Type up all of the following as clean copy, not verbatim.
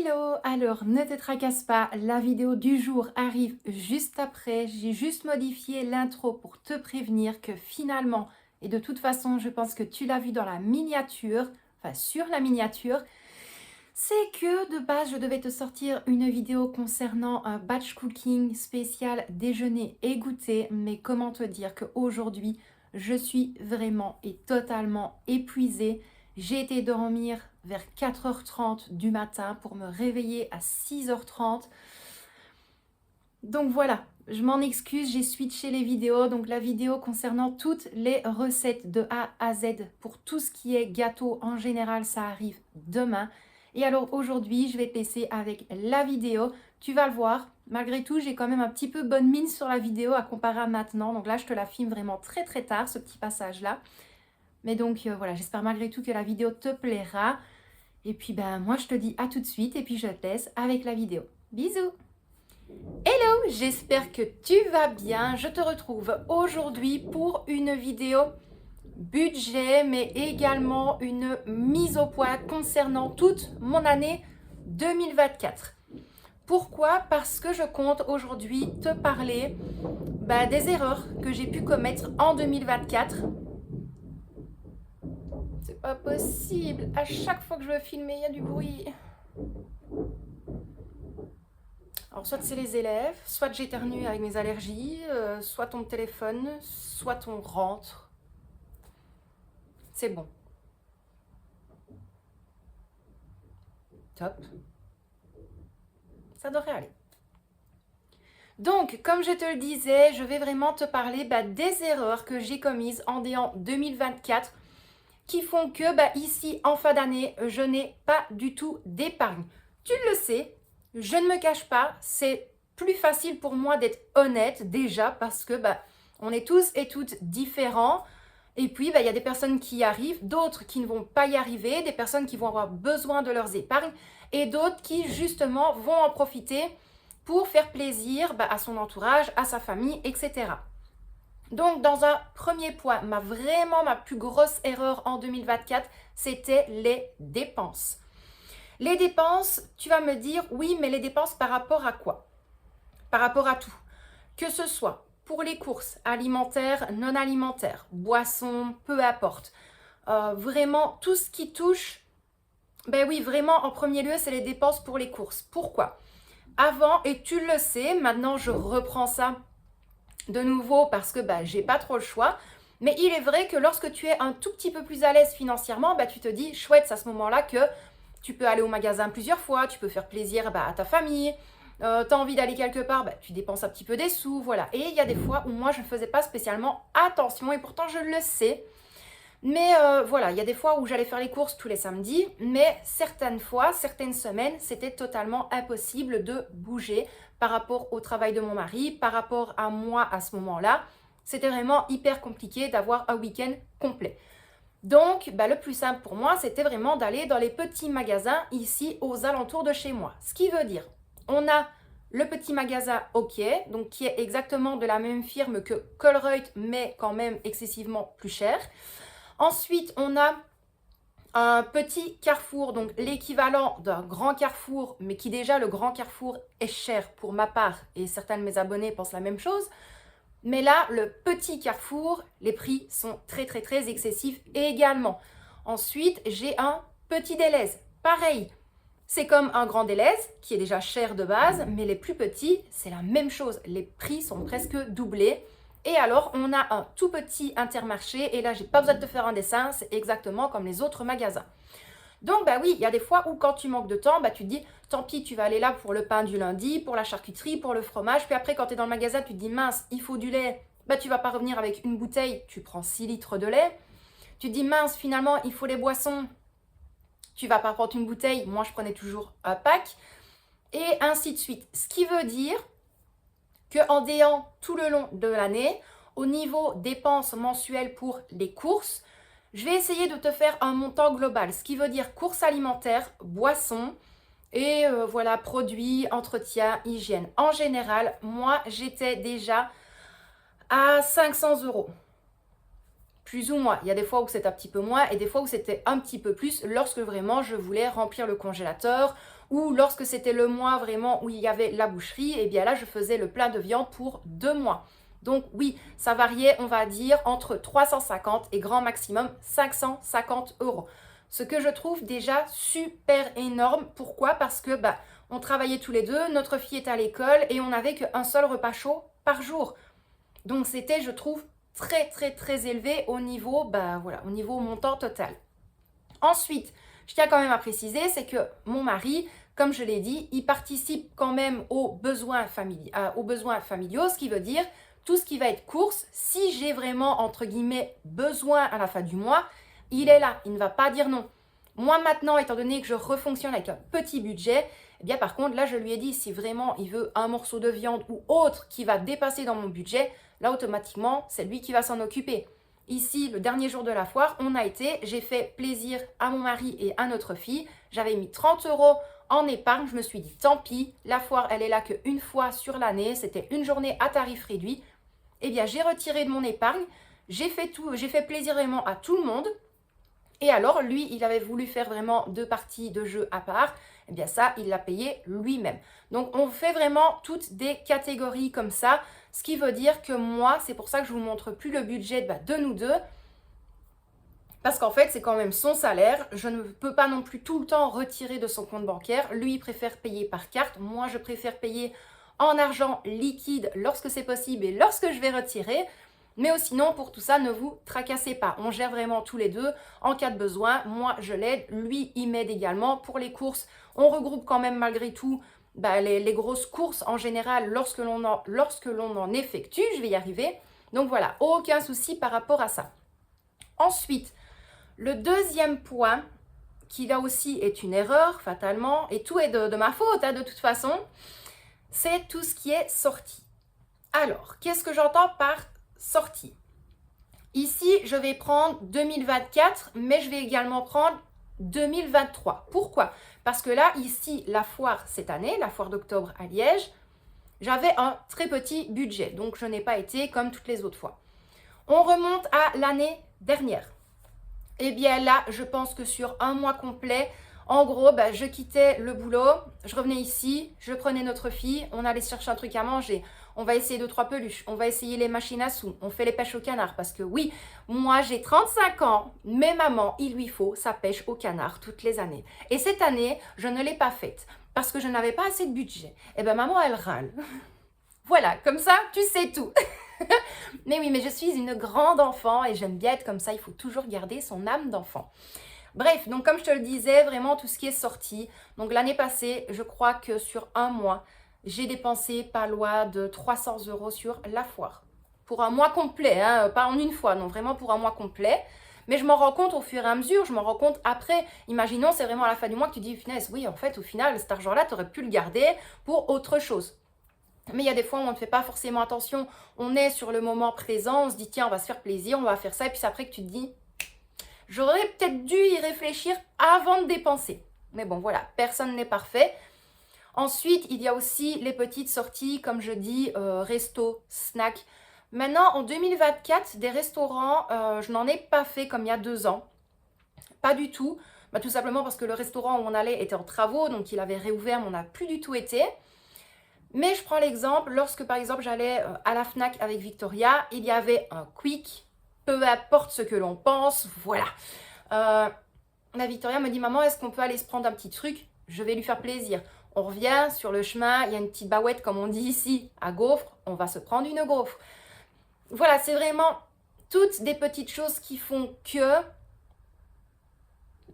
Hello! Alors, ne te tracasse pas, la vidéo du jour arrive juste après. J'ai juste modifié l'intro pour te prévenir que finalement, et de toute façon, je pense que tu l'as vu dans la miniature, enfin sur la miniature, c'est que de base, je devais te sortir une vidéo concernant un batch cooking spécial déjeuner et goûter. Mais comment te dire qu'aujourd'hui, je suis vraiment et totalement épuisée. J'ai été dormir vers 4h30 du matin pour me réveiller à 6h30. Donc voilà, je m'en excuse, j'ai switché les vidéos. Donc la vidéo concernant toutes les recettes de A à Z pour tout ce qui est gâteau en général, ça arrive demain. Et alors aujourd'hui, je vais te laisser avec la vidéo. Tu vas le voir. Malgré tout, j'ai quand même un petit peu bonne mine sur la vidéo à comparer à maintenant. Donc là, je te la filme vraiment très très tard, ce petit passage-là. Mais donc voilà, j'espère malgré tout que la vidéo te plaira. Et puis ben moi, je te dis à tout de suite et puis je te laisse avec la vidéo. Bisous! Hello, j'espère que tu vas bien. Je te retrouve aujourd'hui pour une vidéo budget, mais également une mise au point concernant toute mon année 2024. Pourquoi? Parce que je compte aujourd'hui te parler des erreurs que j'ai pu commettre en 2024. C'est pas possible. À chaque fois que je veux filmer, il y a du bruit. Alors, soit c'est les élèves, soit j'éternue avec mes allergies, soit ton téléphone, soit on rentre. C'est bon. Top. Ça devrait aller. Donc, comme je te le disais, je vais vraiment te parler des erreurs que j'ai commises en 2024 qui font que ici, en fin d'année, je n'ai pas du tout d'épargne. Tu le sais, je ne me cache pas, c'est plus facile pour moi d'être honnête déjà parce que on est tous et toutes différents. Et puis, il y a des personnes qui y arrivent, d'autres qui ne vont pas y arriver, des personnes qui vont avoir besoin de leurs épargnes et d'autres qui, justement, vont en profiter pour faire plaisir à son entourage, à sa famille, etc. Donc, dans un premier point, ma plus grosse erreur en 2024, c'était les dépenses. Les dépenses, tu vas me dire, oui, mais les dépenses par rapport à quoi? Par rapport à tout. Que ce soit pour les courses alimentaires, non alimentaires, boissons, peu importe. Vraiment, tout ce qui touche, oui, vraiment, en premier lieu, c'est les dépenses pour les courses. Pourquoi? Avant, et tu le sais, maintenant je reprends ça de nouveau parce que j'ai pas trop le choix. Mais il est vrai que lorsque tu es un tout petit peu plus à l'aise financièrement, tu te dis, chouette, c'est à ce moment-là que tu peux aller au magasin plusieurs fois, tu peux faire plaisir à ta famille, tu as envie d'aller quelque part, tu dépenses un petit peu des sous, voilà. Et il y a des fois où moi, je ne faisais pas spécialement attention et pourtant, je le sais. Mais voilà, il y a des fois où j'allais faire les courses tous les samedis, mais certaines fois, certaines semaines, c'était totalement impossible de bouger par rapport au travail de mon mari, par rapport à moi à ce moment-là. C'était vraiment hyper compliqué d'avoir un week-end complet. Donc, le plus simple pour moi, c'était vraiment d'aller dans les petits magasins ici aux alentours de chez moi. Ce qui veut dire, on a le petit magasin OK, donc qui est exactement de la même firme que Colruyt, mais quand même excessivement plus cher. Ensuite, on a un petit Carrefour, donc l'équivalent d'un grand Carrefour, mais qui déjà, le grand Carrefour est cher pour ma part, et certains de mes abonnés pensent la même chose. Mais là, le petit Carrefour, les prix sont très très très excessifs également. Ensuite, j'ai un petit Delhaize. Pareil, c'est comme un grand Delhaize qui est déjà cher de base, mais les plus petits, c'est la même chose. Les prix sont presque doublés. Et alors, on a un tout petit Intermarché. Et là, j'ai pas besoin de te faire un dessin, c'est exactement comme les autres magasins. Donc, oui, il y a des fois où quand tu manques de temps, tu te dis, tant pis, tu vas aller là pour le pain du lundi, pour la charcuterie, pour le fromage. Puis après, quand tu es dans le magasin, tu te dis, mince, il faut du lait. Tu vas pas revenir avec une bouteille, tu prends 6 litres de lait. Tu te dis, mince, finalement, il faut les boissons. Tu vas pas prendre une bouteille. Moi, je prenais toujours un pack. Et ainsi de suite. Ce qui veut dire qu'en ayant tout le long de l'année, au niveau dépenses mensuelles pour les courses, je vais essayer de te faire un montant global, ce qui veut dire courses alimentaires, boissons et voilà, produits, entretien, hygiène. En général, moi, j'étais déjà à 500 €. plus ou moins. Il y a des fois où c'était un petit peu moins et des fois où c'était un petit peu plus lorsque vraiment je voulais remplir le congélateur ou lorsque c'était le mois vraiment où il y avait la boucherie, et bien là je faisais le plein de viande pour 2 mois. Donc oui, ça variait, on va dire, entre 350 et grand maximum 550 euros. Ce que je trouve déjà super énorme. Pourquoi? Parce que on travaillait tous les deux, notre fille était à l'école et on n'avait qu'un seul repas chaud par jour. Donc c'était, je trouve, très très très élevé au niveau, voilà, au niveau montant total. Ensuite, je tiens quand même à préciser, c'est que mon mari, comme je l'ai dit, il participe quand même aux besoins familiaux, ce qui veut dire tout ce qui va être course, si j'ai vraiment, entre guillemets, besoin à la fin du mois, il est là, il ne va pas dire non. Moi maintenant, étant donné que je refonctionne avec un petit budget, eh bien par contre, là je lui ai dit, si vraiment il veut un morceau de viande ou autre qui va dépasser dans mon budget, là automatiquement, c'est lui qui va s'en occuper. Ici, le dernier jour de la foire, on a été, j'ai fait plaisir à mon mari et à notre fille. J'avais mis 30 euros en épargne, je me suis dit tant pis, la foire elle est là qu'une fois sur l'année, c'était une journée à tarif réduit. Eh bien j'ai retiré de mon épargne, j'ai fait plaisir vraiment à tout le monde. Et alors lui, il avait voulu faire vraiment 2 parties de jeu à part, eh bien ça, il l'a payé lui-même. Donc on fait vraiment toutes des catégories comme ça, ce qui veut dire que moi, c'est pour ça que je ne vous montre plus le budget de nous deux, parce qu'en fait, c'est quand même son salaire. Je ne peux pas non plus tout le temps retirer de son compte bancaire. Lui, il préfère payer par carte. Moi, je préfère payer en argent liquide lorsque c'est possible et lorsque je vais retirer. Mais sinon, pour tout ça, ne vous tracassez pas. On gère vraiment tous les deux. En cas de besoin, moi, je l'aide. Lui, il m'aide également. Pour les courses, on regroupe quand même malgré tout les grosses courses en général lorsque l'on en effectue. Je vais y arriver. Donc voilà, aucun souci par rapport à ça. Ensuite, le deuxième point, qui là aussi est une erreur, fatalement, et tout est de ma faute, de toute façon, c'est tout ce qui est sortie. Alors, qu'est-ce que j'entends par sortie? Ici, je vais prendre 2024, mais je vais également prendre 2023. Pourquoi? Parce que là, ici, la foire cette année, la foire d'octobre à Liège, j'avais un très petit budget, donc je n'ai pas été comme toutes les autres fois. On remonte à l'année dernière. Eh bien là, je pense que sur un mois complet, en gros, je quittais le boulot, je revenais ici, je prenais notre fille, on allait chercher un truc à manger, on va essayer 2-3 peluches, on va essayer les machines à sous, on fait les pêches au canard, parce que oui, moi j'ai 35 ans, mais maman, il lui faut sa pêche au canard toutes les années. Et cette année, je ne l'ai pas faite, parce que je n'avais pas assez de budget. Eh bien maman, elle râle. Voilà, comme ça, tu sais tout. Mais oui, mais je suis une grande enfant et j'aime bien être comme ça, il faut toujours garder son âme d'enfant. Bref, donc comme je te le disais, vraiment tout ce qui est sorti. Donc l'année passée, je crois que sur un mois, j'ai dépensé pas loin de 300 euros sur la foire. Pour un mois complet, pas en une fois, non, vraiment pour un mois complet. Mais je m'en rends compte au fur et à mesure, je m'en rends compte après. Imaginons, c'est vraiment à la fin du mois que tu dis, finesse, oui, en fait, au final, cet argent-là, tu aurais pu le garder pour autre chose. Mais il y a des fois où on ne fait pas forcément attention. On est sur le moment présent, on se dit tiens, on va se faire plaisir, on va faire ça. Et puis c'est après que tu te dis, j'aurais peut-être dû y réfléchir avant de dépenser. Mais bon, voilà, personne n'est parfait. Ensuite, il y a aussi les petites sorties, comme je dis, resto, snack. Maintenant, en 2024, des restaurants, je n'en ai pas fait comme il y a 2 ans. Pas du tout. Tout simplement parce que le restaurant où on allait était en travaux, donc il avait réouvert, mais on n'a plus du tout été. Mais je prends l'exemple, lorsque par exemple j'allais à la Fnac avec Victoria, il y avait un quick, peu importe ce que l'on pense, voilà. La Victoria me dit, maman, est-ce qu'on peut aller se prendre un petit truc? Je vais lui faire plaisir. On revient sur le chemin, il y a une petite baouette comme on dit ici, à gaufres, on va se prendre une gaufre. Voilà, c'est vraiment toutes des petites choses qui font que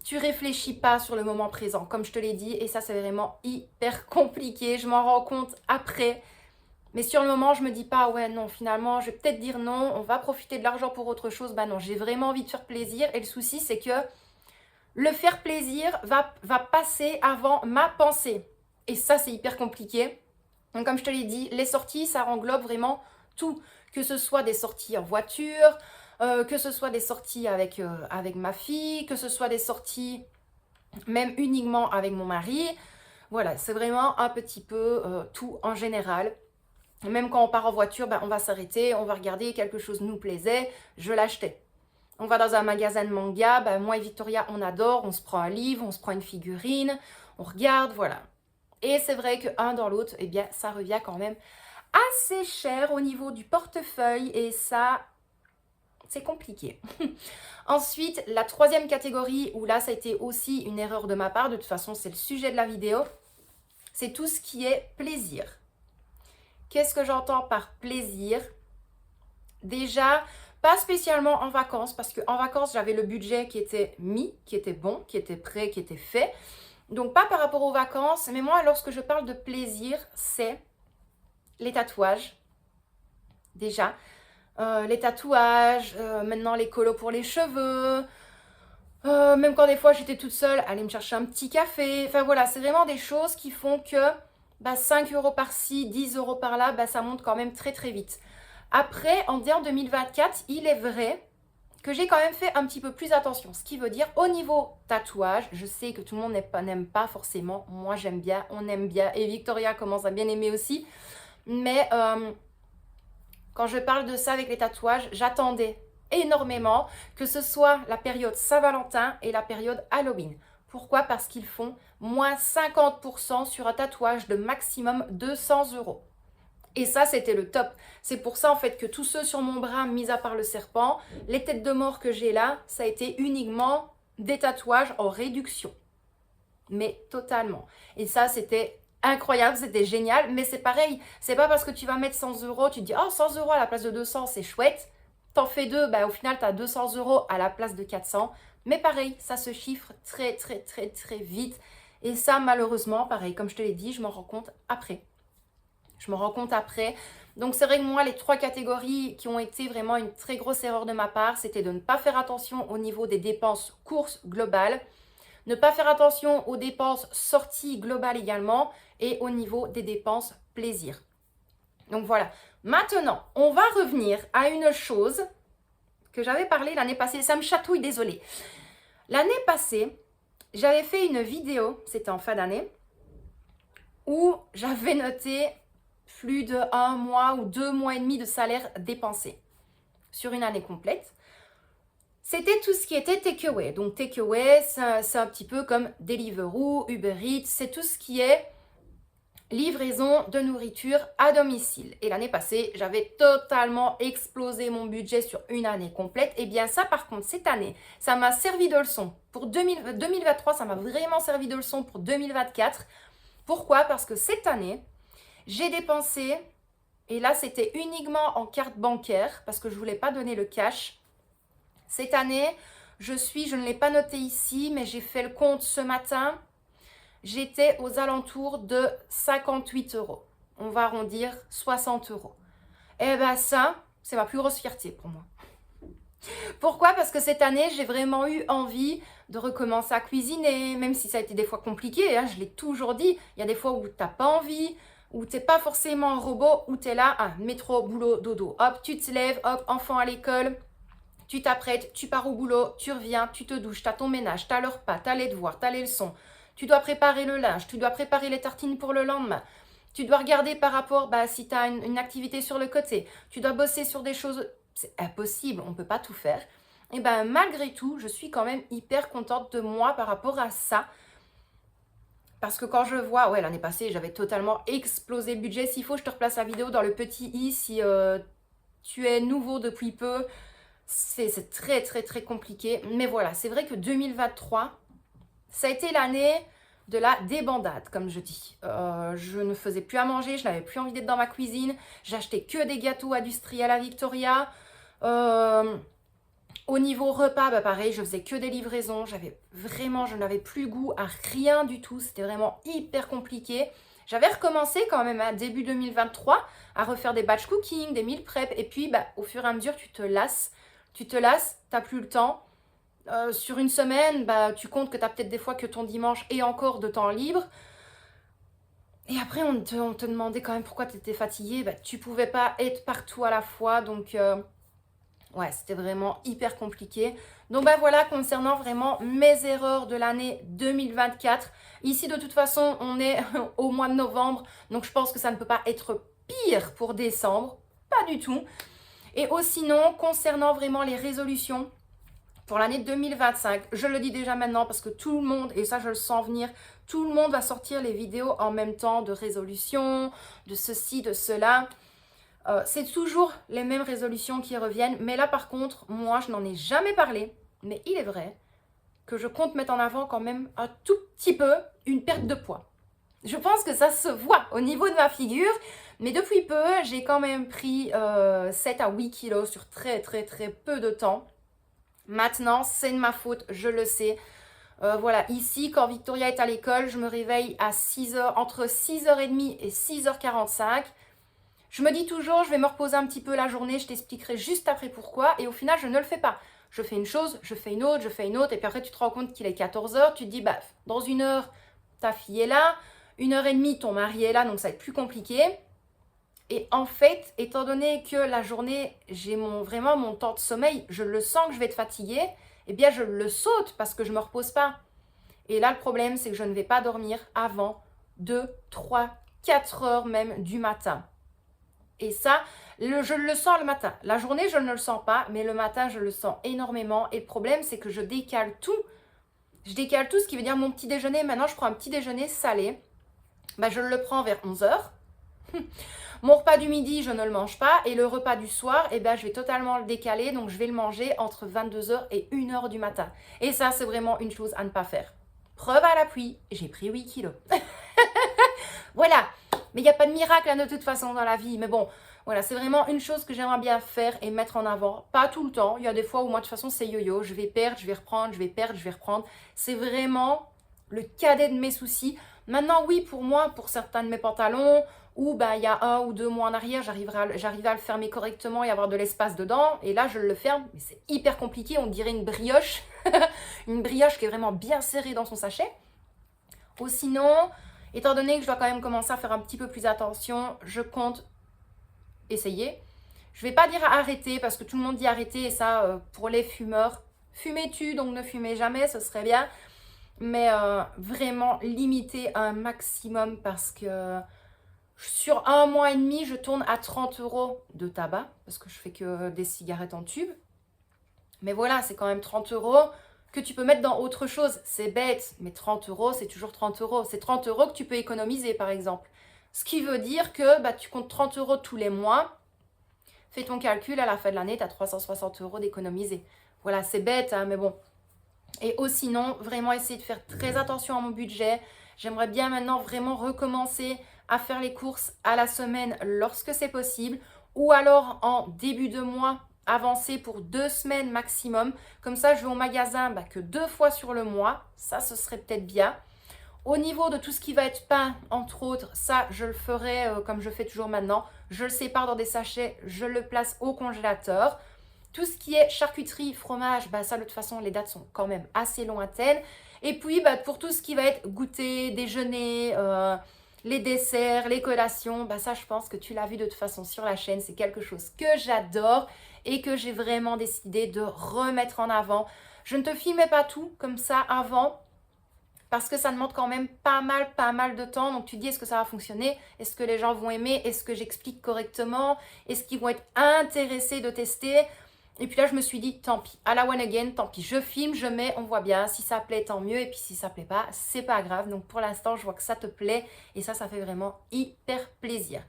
tu réfléchis pas sur le moment présent, comme je te l'ai dit, et ça c'est vraiment hyper compliqué, je m'en rends compte après. Mais sur le moment, je me dis pas, ouais, non, finalement, je vais peut-être dire non, on va profiter de l'argent pour autre chose. Non, j'ai vraiment envie de faire plaisir. Et le souci, c'est que le faire plaisir va passer avant ma pensée. Et ça, c'est hyper compliqué. Donc, comme je te l'ai dit, les sorties, ça englobe vraiment tout. Que ce soit des sorties en voiture, que ce soit des sorties avec ma fille, que ce soit des sorties même uniquement avec mon mari. Voilà, c'est vraiment un petit peu tout en général. Même quand on part en voiture, on va s'arrêter, on va regarder, quelque chose nous plaisait, je l'achetais. On va dans un magasin de manga, bah, moi et Victoria, on adore, on se prend un livre, on se prend une figurine, on regarde, voilà. Et c'est vrai que un dans l'autre, eh bien, ça revient quand même assez cher au niveau du portefeuille et ça, c'est compliqué. Ensuite, la troisième catégorie, où là, ça a été aussi une erreur de ma part, de toute façon, c'est le sujet de la vidéo, c'est tout ce qui est plaisir. Qu'est-ce que j'entends par plaisir? Déjà, pas spécialement en vacances, parce qu'en vacances, j'avais le budget qui était mis, qui était bon, qui était prêt, qui était fait. Donc, pas par rapport aux vacances, mais moi, lorsque je parle de plaisir, c'est les tatouages, déjà. Les tatouages, maintenant les colos pour les cheveux, même quand des fois j'étais toute seule, aller me chercher un petit café. Enfin voilà, c'est vraiment des choses qui font que 5 euros par-ci, 10 euros par-là, ça monte quand même très très vite. Après, en 2024, il est vrai que j'ai quand même fait un petit peu plus attention. Ce qui veut dire, au niveau tatouage, je sais que tout le monde n'aime pas forcément. Moi, j'aime bien, on aime bien. Et Victoria commence à bien aimer aussi. Mais quand je parle de ça avec les tatouages, j'attendais énormément que ce soit la période Saint-Valentin et la période Halloween. Pourquoi? Parce qu'ils font moins 50% sur un tatouage de maximum 200 euros. Et ça, c'était le top. C'est pour ça, en fait, que tous ceux sur mon bras, mis à part le serpent, les têtes de mort que j'ai là, ça a été uniquement des tatouages en réduction. Mais totalement. Et ça, c'était incroyable, c'était génial. Mais c'est pareil, c'est pas parce que tu vas mettre 100 euros, tu te dis, oh, 100 euros à la place de 200, c'est chouette. T'en fais deux, au final, tu as 200 euros à la place de 400. Mais pareil, ça se chiffre très, très, très, très vite. Et ça, malheureusement, pareil, comme je te l'ai dit, je m'en rends compte après. Donc c'est vrai que moi, les trois catégories qui ont été vraiment une très grosse erreur de ma part, c'était de ne pas faire attention au niveau des dépenses courses globales, ne pas faire attention aux dépenses sorties globales également et au niveau des dépenses plaisir. Donc voilà. Maintenant, on va revenir à une chose que j'avais parlé l'année passée. Ça me chatouille, désolée. L'année passée, j'avais fait une vidéo, c'était en fin d'année, où j'avais noté plus de 1 mois ou 2 mois et demi de salaire dépensé sur une année complète. C'était tout ce qui était takeaway. Donc takeaway, c'est un petit peu comme Deliveroo, Uber Eats, c'est tout ce qui est livraison de nourriture à domicile. Et l'année passée, j'avais totalement explosé mon budget sur une année complète. Et bien ça, par contre, cette année, ça m'a servi de leçon. Pour 2023, ça m'a vraiment servi de leçon pour 2024. Pourquoi? Parce que cette année, j'ai dépensé, et là, c'était uniquement en carte bancaire, parce que je ne voulais pas donner le cash. Cette année, je ne l'ai pas noté ici, mais j'ai fait le compte ce matin. J'étais aux alentours de 58 euros. On va arrondir 60 euros. Et bien ça, c'est ma plus grosse fierté pour moi. Pourquoi? Parce que cette année, j'ai vraiment eu envie de recommencer à cuisiner, même si ça a été des fois compliqué, hein, je l'ai toujours dit. Il y a des fois où tu n'as pas envie, où tu n'es pas forcément un robot, où tu es là, métro, boulot, dodo. Hop, tu te lèves, hop, enfant à l'école, tu t'apprêtes, tu pars au boulot, tu reviens, tu te douches, tu as ton ménage, tu as le repas, tu as les devoirs, tu as les leçons. Tu dois préparer le linge, tu dois préparer les tartines pour le lendemain. Tu dois regarder par rapport, si tu as une activité sur le côté. Tu dois bosser sur des choses. C'est impossible, on ne peut pas tout faire. Et malgré tout, je suis quand même hyper contente de moi par rapport à ça. Parce que quand je vois, ouais, l'année passée, j'avais totalement explosé le budget. S'il faut, je te replace la vidéo dans le petit i si tu es nouveau depuis peu. C'est très, très, très compliqué. Mais voilà, c'est vrai que 2023... ça a été l'année de la débandade, comme je dis. Je ne faisais plus à manger, je n'avais plus envie d'être dans ma cuisine. J'achetais que des gâteaux industriels à Victoria. Au niveau repas, pareil, je faisais que des livraisons. Je n'avais plus goût à rien du tout. C'était vraiment hyper compliqué. J'avais recommencé quand même à début 2023 à refaire des batch cooking, des meal prep. Et puis, au fur et à mesure, tu te lasses. Tu n'as plus le temps. Sur une semaine, tu comptes que tu as peut-être des fois que ton dimanche et encore de temps libre. Et après, on te demandait quand même pourquoi tu étais fatiguée. Tu ne pouvais pas être partout à la fois. Donc, ouais, c'était vraiment hyper compliqué. Donc, voilà, concernant vraiment mes erreurs de l'année 2024. Ici, de toute façon, on est au mois de novembre. Donc, je pense que ça ne peut pas être pire pour décembre. Pas du tout. Et sinon, concernant vraiment les résolutions, pour l'année 2025. Je le dis déjà maintenant parce que tout le monde, et ça je le sens venir, tout le monde va sortir les vidéos en même temps de résolution, de ceci, de cela. C'est toujours les mêmes résolutions qui reviennent. Mais là par contre, moi je n'en ai jamais parlé. Mais il est vrai que je compte mettre en avant quand même un tout petit peu une perte de poids. Je pense que ça se voit au niveau de ma figure. Mais depuis peu, j'ai quand même pris 7 à 8 kilos sur très peu de temps. Maintenant, c'est de ma faute, je le sais. Voilà, ici, quand Victoria est à l'école, je me réveille à 6h, entre 6h30 et 6h45. Je me dis toujours, je vais me reposer un petit peu la journée, je t'expliquerai juste après pourquoi. Et au final, je ne le fais pas. Je fais une chose, je fais une autre, je fais une autre. Et puis après, tu te rends compte qu'il est 14h. Tu te dis, bah, dans une heure, ta fille est là. 1h30, ton mari est là, donc ça va être plus compliqué. Et en fait, étant donné que la journée, j'ai vraiment mon temps de sommeil, je le sens que je vais être fatiguée, eh bien je le saute parce que je ne me repose pas. Et là, le problème, c'est que je ne vais pas dormir avant 2, 3, 4 heures même du matin. Et ça, je le sens le matin. La journée, je ne le sens pas, mais le matin, je le sens énormément. Et le problème, c'est que je décale tout. Je décale tout, ce qui veut dire mon petit déjeuner. Maintenant, je prends un petit déjeuner salé. Ben, je le prends vers 11 heures. Mon repas du midi, je ne le mange pas. Et le repas du soir, eh ben, je vais totalement le décaler. Donc, je vais le manger entre 22h et 1h du matin. Et ça, c'est vraiment une chose à ne pas faire. Preuve à l'appui, j'ai pris 8 kilos. Voilà. Mais il n'y a pas de miracle de toute façon dans la vie. Mais bon, voilà, c'est vraiment une chose que j'aimerais bien faire et mettre en avant. Pas tout le temps. Il y a des fois où moi, de toute façon, c'est yo-yo. Je vais perdre, je vais reprendre, je vais perdre, je vais reprendre. C'est vraiment le cadet de mes soucis. Maintenant, oui, pour moi, pour certains de mes pantalons, où ben, il y a 1 ou 2 mois en arrière, j'arrivais à le fermer correctement et avoir de l'espace dedans. Et là, je le ferme, mais c'est hyper compliqué. On dirait une brioche. Une brioche qui est vraiment bien serrée dans son sachet. Ou sinon, étant donné que je dois quand même commencer à faire un petit peu plus attention, je compte essayer. Je ne vais pas dire arrêter parce que tout le monde dit arrêter et ça, pour les fumeurs, fumez-tu, donc ne fumez jamais, ce serait bien. Mais vraiment limiter un maximum parce que sur 1 mois et demi, je tourne à 30 € de tabac parce que je fais que des cigarettes en tube. Mais voilà, c'est quand même 30 € que tu peux mettre dans autre chose. C'est bête, mais 30 €, c'est toujours 30 €. C'est 30 € que tu peux économiser, par exemple. Ce qui veut dire que bah, tu comptes 30 € tous les mois. Fais ton calcul, à la fin de l'année, tu as 360 € d'économiser. Voilà, c'est bête, hein, mais bon. Et sinon, vraiment essayer de faire très attention à mon budget. J'aimerais bien maintenant vraiment recommencer à faire les courses à la semaine lorsque c'est possible. Ou alors en début de mois, avancer pour 2 semaines maximum. Comme ça, je vais au magasin bah, que 2 fois sur le mois. Ça, ce serait peut-être bien. Au niveau de tout ce qui va être pain, entre autres, ça, je le ferai comme je fais toujours maintenant. Je le sépare dans des sachets, je le place au congélateur. Tout ce qui est charcuterie, fromage, bah, ça, de toute façon, les dates sont quand même assez lointaines. Et puis, bah, pour tout ce qui va être goûter, déjeuner, les desserts, les collations, bah, ça, je pense que tu l'as vu de toute façon sur la chaîne. C'est quelque chose que j'adore et que j'ai vraiment décidé de remettre en avant. Je ne te filmais pas tout comme ça avant parce que ça demande quand même pas mal de temps. Donc tu te dis, est-ce que ça va fonctionner? Est-ce que les gens vont aimer? Est-ce que j'explique correctement? Est-ce qu'ils vont être intéressés de tester? Et puis là, je me suis dit, tant pis, à la one again, tant pis, je filme, je mets, on voit bien. Si ça plaît, tant mieux. Et puis si ça plaît pas, c'est pas grave. Donc pour l'instant, je vois que ça te plaît. Et ça fait vraiment hyper plaisir.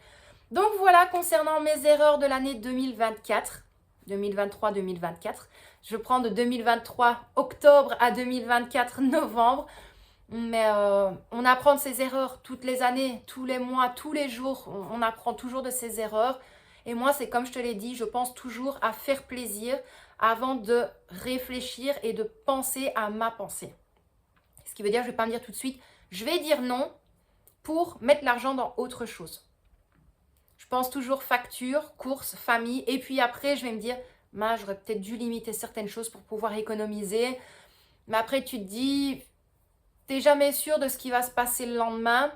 Donc voilà, concernant mes erreurs de l'année 2024, 2023-2024. Je prends de 2023 octobre à 2024 novembre. Mais on apprend de ses erreurs toutes les années, tous les mois, tous les jours. On apprend toujours de ses erreurs. Et moi, c'est comme je te l'ai dit, je pense toujours à faire plaisir avant de réfléchir et de penser à ma pensée. Ce qui veut dire, je ne vais pas me dire tout de suite, je vais dire non pour mettre l'argent dans autre chose. Je pense toujours facture, courses, famille. Et puis après, je vais me dire, j'aurais peut-être dû limiter certaines choses pour pouvoir économiser. Mais après, tu te dis, t'es jamais sûr de ce qui va se passer le lendemain.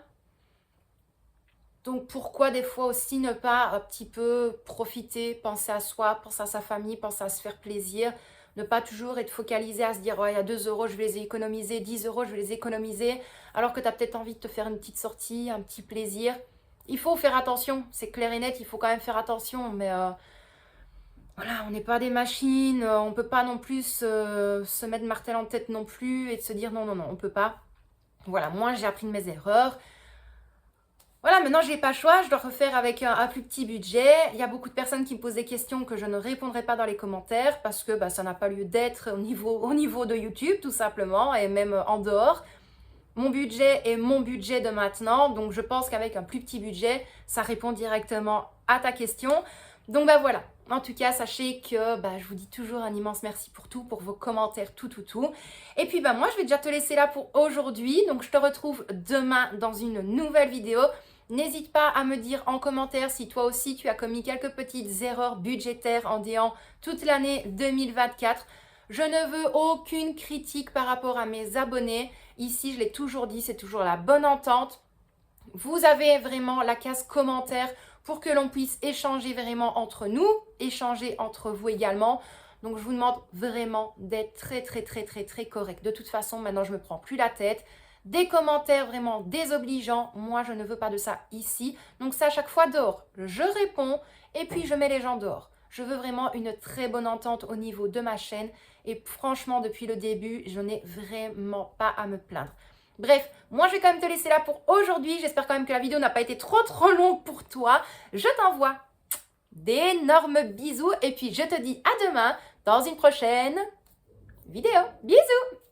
Donc pourquoi des fois aussi ne pas un petit peu profiter, penser à soi, penser à sa famille, penser à se faire plaisir, ne pas toujours être focalisé à se dire il y a 2 €, je vais les économiser, 10 €, je vais les économiser, alors que tu as peut-être envie de te faire une petite sortie, un petit plaisir. Il faut faire attention, c'est clair et net, il faut quand même faire attention, mais Voilà, on n'est pas des machines, on ne peut pas non plus se mettre martel en tête non plus et de se dire non, non, non, on ne peut pas. Voilà, moi j'ai appris de mes erreurs. Voilà, maintenant j'ai pas le choix, je dois refaire avec un plus petit budget. Il y a beaucoup de personnes qui me posent des questions que je ne répondrai pas dans les commentaires parce que ça n'a pas lieu d'être au niveau de YouTube tout simplement et même en dehors. Mon budget est mon budget de maintenant, donc je pense qu'avec un plus petit budget, ça répond directement à ta question. Donc voilà, en tout cas, sachez que je vous dis toujours un immense merci pour tout, pour vos commentaires, tout. Et puis moi, je vais déjà te laisser là pour aujourd'hui, donc je te retrouve demain dans une nouvelle vidéo. N'hésite pas à me dire en commentaire si toi aussi tu as commis quelques petites erreurs budgétaires en déant toute l'année 2024. Je ne veux aucune critique par rapport à mes abonnés. Ici, je l'ai toujours dit, c'est toujours la bonne entente. Vous avez vraiment la case commentaire pour que l'on puisse échanger vraiment entre nous, échanger entre vous également. Donc, je vous demande vraiment d'être très correct. De toute façon, maintenant, je ne me prends plus la tête. Des commentaires vraiment désobligeants, moi, je ne veux pas de ça ici. Donc, ça, à chaque fois dehors, je réponds et puis je mets les gens dehors. Je veux vraiment une très bonne entente au niveau de ma chaîne. Et franchement, depuis le début, je n'ai vraiment pas à me plaindre. Bref, moi je vais quand même te laisser là pour aujourd'hui. J'espère quand même que la vidéo n'a pas été trop longue pour toi. Je t'envoie d'énormes bisous et puis je te dis à demain dans une prochaine vidéo. Bisous!